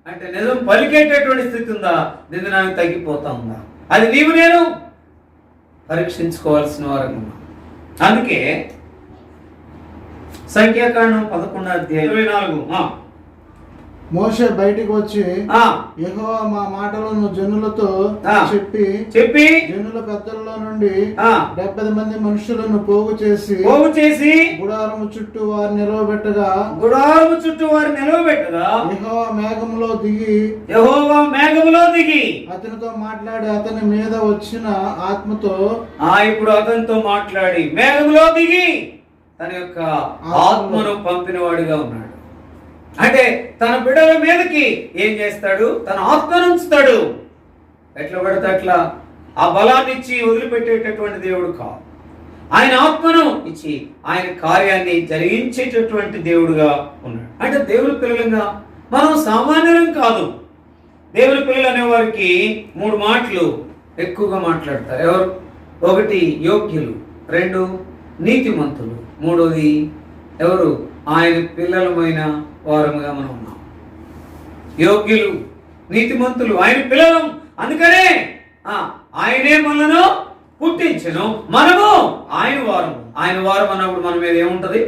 అంటే నిజం పలికేటటువంటి స్థితి ఉందా, నిజానికి తగ్గిపోతా ఉందా, అది నీవు నేను పరీక్షించుకోవాల్సిన వారు. అందుకే సంఖ్యాకాండం 11:24 మోషే బయటికి వచ్చి యెహోవా మా మాటలను జనులతో చెప్పి జనుల పెద్దల్లో నుండి 70 మంది మనుషులను పోగు చేసి గుడారము చుట్టూ వారు నిలవబెట్టగా యెహోవా మేఘములో దిగి అతనితో మాట్లాడి అతని మీద వచ్చిన ఆత్మతో ఇప్పుడు అతనితో మాట్లాడి మేఘములో దిగి తన యొక్క ఆత్మను పంపినవాడిగా ఉన్నాడు. అంటే తన బిడ్డల మీదకి ఏం చేస్తాడు, తన ఆత్మను ఉంచుతాడు. ఎట్లా పడితే అట్లా ఆ బలాన్ని ఇచ్చి వదిలిపెట్టేటటువంటి దేవుడు కాదు. ఆయన ఆత్మను ఇచ్చి ఆయన కార్యాన్ని జరిగించేటటువంటి దేవుడుగా ఉన్నాడు. అంటే దేవుని పిల్లలుగా మనం సామాన్యులం కాదు. దేవుని పిల్లలు అనేవారికి 3 మాటలు ఎక్కువగా మాట్లాడతారు. ఎవరు? 1 యోగ్యులు, 2 నీతిమంతులు, 3 ఎవరు? ఆయన పిల్లలమైన వారముగా మనం ఉన్నాం. యోగ్యులు, నీతిమంతులు, ఆయన పిల్లలం. అందుకనే ఆయనే మనను పుట్టించను, మనము ఆయన వారము. ఆయన వారం అన్నప్పుడు మన మీద ఏముంటది?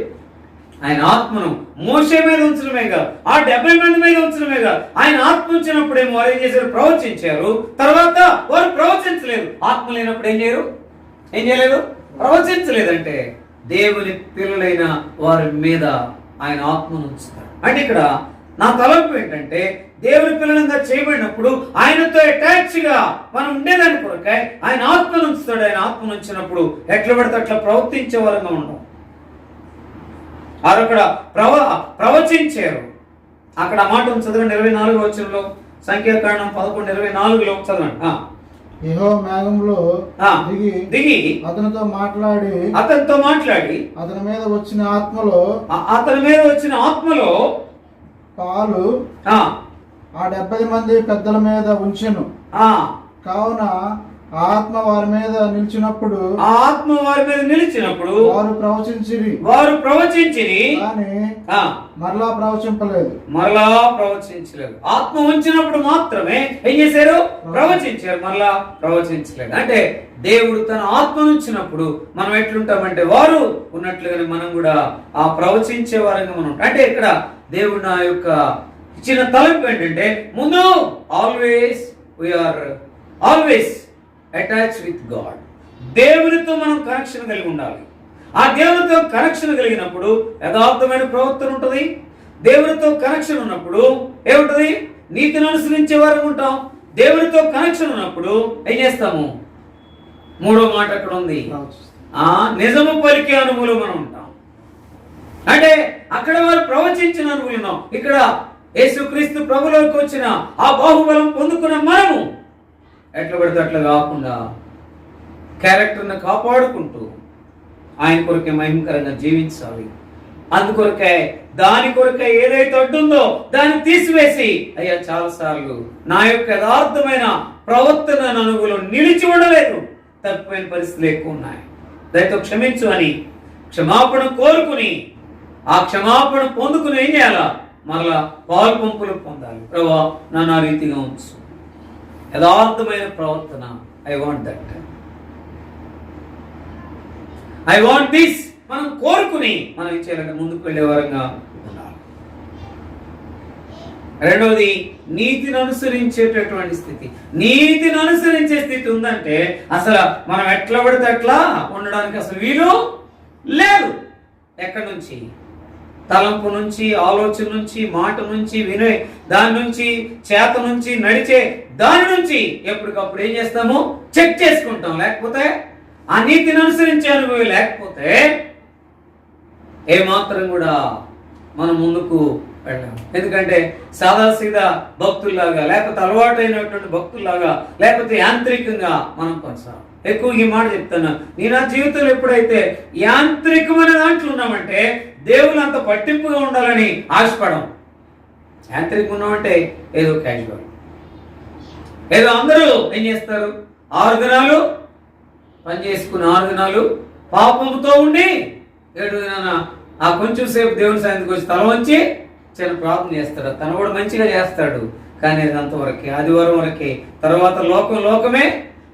ఆయన ఆత్మను మోషే మీద ఉంచడమేగా, ఆ 70 మంది మీద ఉంచడమేగా. ఆయన ఆత్మ ఉంచినప్పుడేమో వారు ఏం చేశారు? ప్రవచించారు. తర్వాత వారు ప్రవచించలేదు. ఆత్మ లేనప్పుడు ఏం చేయలేదు? ప్రవచించలేదంటే దేవుని పిల్లలైన వారి మీద ఆయన ఆత్మను ఉంచుతాడు. అంటే ఇక్కడ నా తలంపు ఏంటంటే, దేవుని పిల్లలంగా చేయబడినప్పుడు ఆయనతో అటాచ్ గా మనం ఉండేదాని కొరకై ఆయన ఆత్మను ఉంచుతాడు. ఆయన ఆత్మను ఉంచినప్పుడు ఎట్లా పడితే అట్లా ప్రవర్తించే వారంగా ఉండవు. అక్కడ ప్రవచించారు. అక్కడ మాట చదవండి, 24వ వచనంలో, సంఖ్యాకాండం 11:24 చదవండి. యెహోవా మేఘంలో దిగి అతనితో మాట్లాడి అతని మీద వచ్చిన ఆత్మలో పాలు ఆ 70 మంది పెద్దల మీద ఉంచెను. కావున ఆత్మ వారి మీద నిలిచినప్పుడు వారు ప్రవచించిరి కానీ మరలా ప్రవచించలేదు. ఆత్మ ఉంచినప్పుడు మాత్రమే ఏం చేశారు? ప్రవచించారు. మరలా ప్రవచించలేదు. అంటే దేవుడు తన ఆత్మ ఉంచినప్పుడు మనం ఎట్లుంటామంటే వారు ఉన్నట్లుగానే మనం కూడా ఆ ప్రవచించే వారంగా మనం ఉంటాం. అంటే ఇక్కడ దేవుడు నా యొక్క ఇచ్చిన తలంపు ఏంటంటే, ముందు ఆల్వేస్ అటాచ్ విత్ గాడ్. దేవునితో మనం కనెక్షన్ కలిగి ఉండాలి. ఆ దేవునితో కనెక్షన్ కలిగినప్పుడు యథార్థమైన ప్రవర్తన ఉంటుంది. దేవునితో కనెక్షన్ ఉన్నప్పుడు ఏముంటది? నీతిని అనుసరించే వారు ఉంటాం. దేవునితో కనెక్షన్ ఉన్నప్పుడు ఏం చేస్తాము? 3వ మాట అక్కడ ఉంది, నిజము పలికే అనుభూలు మనం ఉంటాం. అంటే అక్కడ వారు ప్రవచించిన అనుభూలు ఉన్నాం. ఇక్కడ యేసుక్రీస్తు ప్రభులోకి వచ్చిన ఆ బాహుబలం పొందుకున్న మనము ఎట్లా పడితే అట్లా కాకుండా క్యారెక్టర్ని కాపాడుకుంటూ ఆయన కొరకే మహిమకరంగా జీవించాలి. అందుకొరకే దాని కొరకే ఏదైతే అడ్డుందో దాన్ని తీసివేసి, అయ్యా చాలాసార్లు నా యొక్క యథార్థమైన ప్రవర్తన అనుగులో నిలిచి ఉండలేదు, తప్పిపోయిన పరిస్థితులు ఎక్కువ ఉన్నాయి, దయతో క్షమించు అని క్షమాపణ కోరుకుని ఆ క్షమాపణ పొందుకుని ఏం చేయాలా? మరలా పాలు పంపులు పొందాలి. ప్రభా నన్ను ఆ రీతిగా ఉంచు, యథార్థమైన ప్రవర్తన. ఐ వాంట్ దిస్ మనం కోరుకుని మనం ఏం చేయాలంటే ముందుకు వెళ్ళే వారంగా ఉండాలి. 2వది నీతిని అనుసరించేటటువంటి స్థితి. నీతిని అనుసరించే స్థితి ఉందంటే అసలు మనం ఎట్లా పడితే అట్లా ఉండడానికి అసలు వీలు లేదు. ఎక్కడి నుంచి? తలంపు నుంచి, ఆలోచన నుంచి, మాట నుంచి, వినే దాని నుంచి, చేత నుంచి, నడిచే దాని నుంచి ఎప్పటికప్పుడు ఏం చేస్తాము? చెక్ చేసుకుంటాం. లేకపోతే ఆ నీతిని అనుసరించే అనుభవం లేకపోతే ఏమాత్రం కూడా మనం ముందుకు వెళ్ళాము. ఎందుకంటే సాదాసీదా భక్తుల్లాగా, లేకపోతే అలవాటైనటువంటి భక్తుల్లాగా, లేకపోతే యాంత్రికంగా మనం కొనసాగం. ఎక్కువ ఈ మాట చెప్తాను, నేను నా జీవితంలో ఎప్పుడైతే యాంత్రికమైన దాంట్లో ఉన్నామంటే దేవుళ్ళు అంత పట్టింపుగా ఉండాలని ఆశపడం. యాంత్రికం ఉన్నామంటే ఏదో క్యాజువల్, ఏదో అందరూ ఏం చేస్తారు? 6 దినాలు పని చేసుకుని 6 దినాలు పాపంతో ఉండి 7 దినాన ఆ కొంచెం సేపు దేవుని సన్నిధికి వచ్చి తల వంచి చిన్న ప్రార్థన చేస్తాడు. తను కూడా మంచిగా చేస్తాడు, కానీ అది అంతవరకే, ఆదివారం వరకే. తర్వాత లోకమే,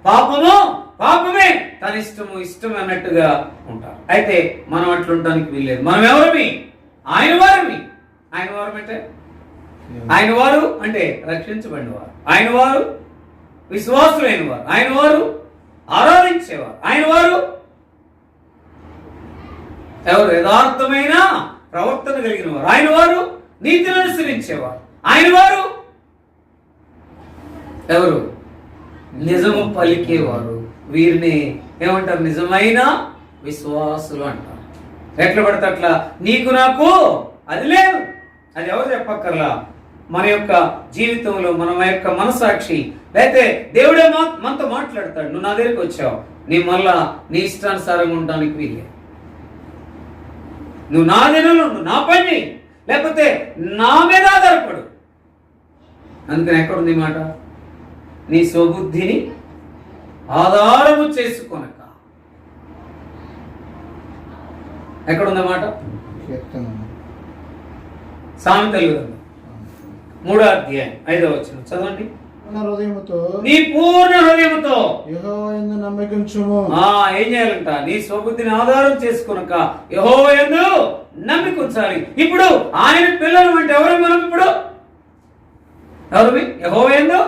పాపమే, తన ఇష్టం అన్నట్టుగా ఉంటారు. అయితే మనం అట్లుంటానికి వీల్లేదు. మనం ఎవరమి? ఆయన వారమి. ఆయన వారం అంటే ఆయన వారు అంటే రక్షించబడిన వారు, ఆయన వారు విశ్వాసులైన వారు, ఆయన వారు ఆరాధించేవారు, ఆయన వారు ఎవరు? యథార్థమైన ప్రవర్తన కలిగిన వారు, ఆయన వారు నీతిని అనుసరించేవారు, ఆయన వారు ఎవరు? నిజము పలికేవారు. వీరిని ఏమంటారు? నిజమైన విశ్వాసులు అంటారు. ఎట్లా పడితే అట్లా నీకు నాకు అది లేదు. అది ఎవరు చెప్పక్కర్లా. మన యొక్క జీవితంలో మన యొక్క మనసాక్షి, లేకపోతే దేవుడే మనతో మాట్లాడతాడు. నువ్వు నా దగ్గరికి వచ్చావు, నీ మళ్ళా నీ ఇష్టానుసారంగా ఉండడానికి వీలే. నువ్వు నా దినంలో నువ్వు నా పని, లేకపోతే నా మీద ఆధారపడు. అందుకని ఎక్కడుంది మాట? నీ స్వబుద్ధిని ఆధారము చేసుకొనక. ఎక్కడుందన్నమాట? సామెతలు గ్రంథం 3వ అధ్యాయం 5వ వచనం చదవండి. నీ పూర్ణ హృదయముతో యెహోవా యందు నమ్మికుంచుము. ఏం చేయాలంట? నీ స్వబుద్ధిని ఆధారం చేసుకొనక యెహోవా యందు నమ్మిక ఉంచాలి. ఇప్పుడు ఆయన పిల్లలు అంటే ఎవరు? మనం ఇప్పుడు ఎవరు? యెహోవా యందు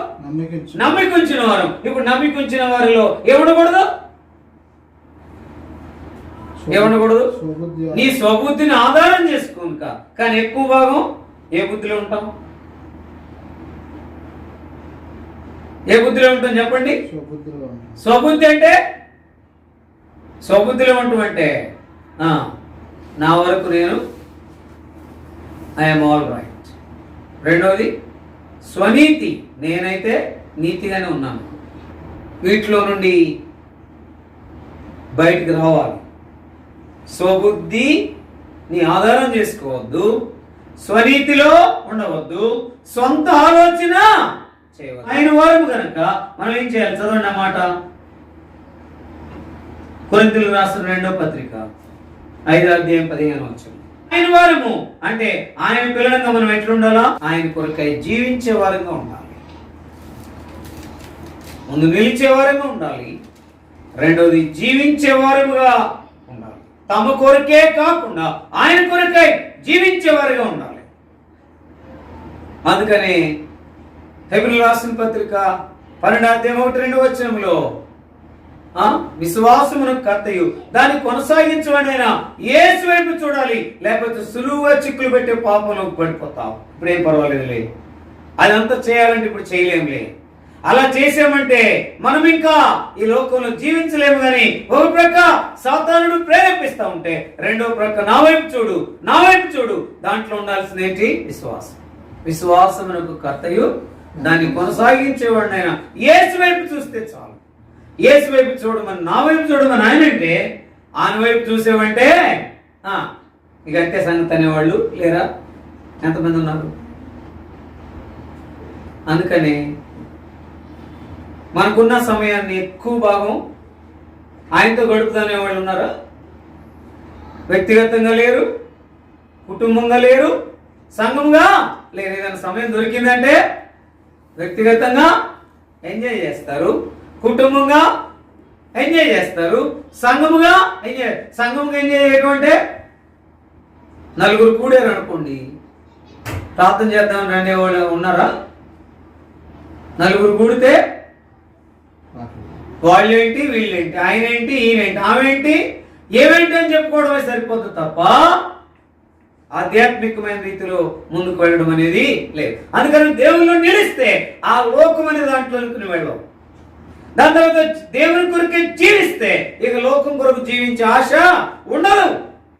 నమ్మిక ఉంచిన వారు. ఇప్పుడు నమ్మిక ఉంచిన వారిలో ఏముండకూడదు? నీ స్వబుద్ధిని ఆధారం చేసుకోనుక. కానీ ఎక్కువ భాగం ఏ బుద్ధిలో ఉంటాం? ఏ బుద్ధిలో ఉంటాం చెప్పండి? స్వబుద్ధి అంటే స్వబుద్ధిలో ఉంటాం అంటే నా వరకు నేను ఐఎమ్ ఆల్ రైట్. రెండవది స్వనీతి, నేనైతే నీతిగానే ఉన్నాను. వీటిలో నుండి బయటికి రావాలి. స్వబుద్ధి నీ ఆధారం చేసుకోవద్దు, స్వనీతిలో ఉండవద్దు, సొంత ఆలోచన చేయవద్దు. ఆయన వారం కనుక మనం ఏం చేయాలి? చదవండి అన్నమాట. కొరింథీయులకు రాసిన 2వ పత్రిక 5వ అధ్యాయం 15వ వచనం. ఆయన వారము అంటే ఆయన పిల్లలంగా మనం ఎట్లుండాలా? ఆయన కొరకై జీవించే వారంగా ఉండాలి. ముందు నిలిచే వారంగా ఉండాలి, రెండవది జీవించే వారముగా ఉండాలి. తమ కొరకే కాకుండా ఆయన కొరకై జీవించే వారుగా ఉండాలి. అందుకనే హెబ్రీయులకు రాసిన పత్రిక 12వ అధ్యాయం 1-2 వచనంలో విశ్వాసమును కర్తయు దాన్ని కొనసాగించబడిన యేసు వైపు చూడాలి, లేకపోతే సులువుగా చిక్కులు పెట్టే పాపంలోకి పడిపోతాం. ఇప్పుడేం పర్వాలేదులే, అదంతా చేయాలంటే ఇప్పుడు చేయలేములే. అలా చేసామంటే మనం ఇంకా ఈ లోకంలో జీవించలేము. కానీ ఒక ప్రక్క సాతానుడు ప్రేరేపిస్తా ఉంటే, రెండో ప్రక్క నా వైపు చూడు. దాంట్లో ఉండాల్సింది ఏంటి? విశ్వాసమునకు కర్తయు దాన్ని కొనసాగించేవాడినైనా యేసు వైపు చూస్తే చాలు. యేసు వైపు చూడమని, నా వైపు చూడమని ఆయన అంటే, ఆయన వైపు చూసేవంటే ఇక అంతే సంగతి అనేవాళ్ళు లేరా? ఎంతమంది ఉన్నారు? అందుకని మనకున్న సమయాన్ని ఎక్కువ భాగం ఆయనతో గడుపుతానే వాళ్ళు ఉన్నారా? వ్యక్తిగతంగా లేరు, కుటుంబంగా లేరు, సంఘంగా లేరు. ఏదైనా సమయం దొరికిందంటే వ్యక్తిగతంగా ఎంజాయ్ చేస్తారు, కుటుంబంగా ఎంజాయ్ చేస్తారు, సంఘముగా ఎంజాయ్ చేయడం అంటే నలుగురు కూడారు అనుకోండి, ప్రార్థన చేద్దామని రండి వాళ్ళు ఉన్నారా? నలుగురు కూడితే వాళ్ళేంటి, వీళ్ళేంటి, ఆయన ఏంటి, ఈయనేంటి, ఆమె ఏమేంటి అని చెప్పుకోవడమే సరిపోతుంది తప్ప ఆధ్యాత్మికమైన రీతిలో ముందుకు వెళ్ళడం అనేది లేదు. అందుకని దేవుళ్ళు నిలిస్తే ఆ లోకం అనే దాంట్లోకి నువ్వు వెళ్ళవు. దాని తర్వాత దేవుని కొరకే జీవిస్తే ఇక లోకం కొరకు జీవించే ఆశ ఉండదు.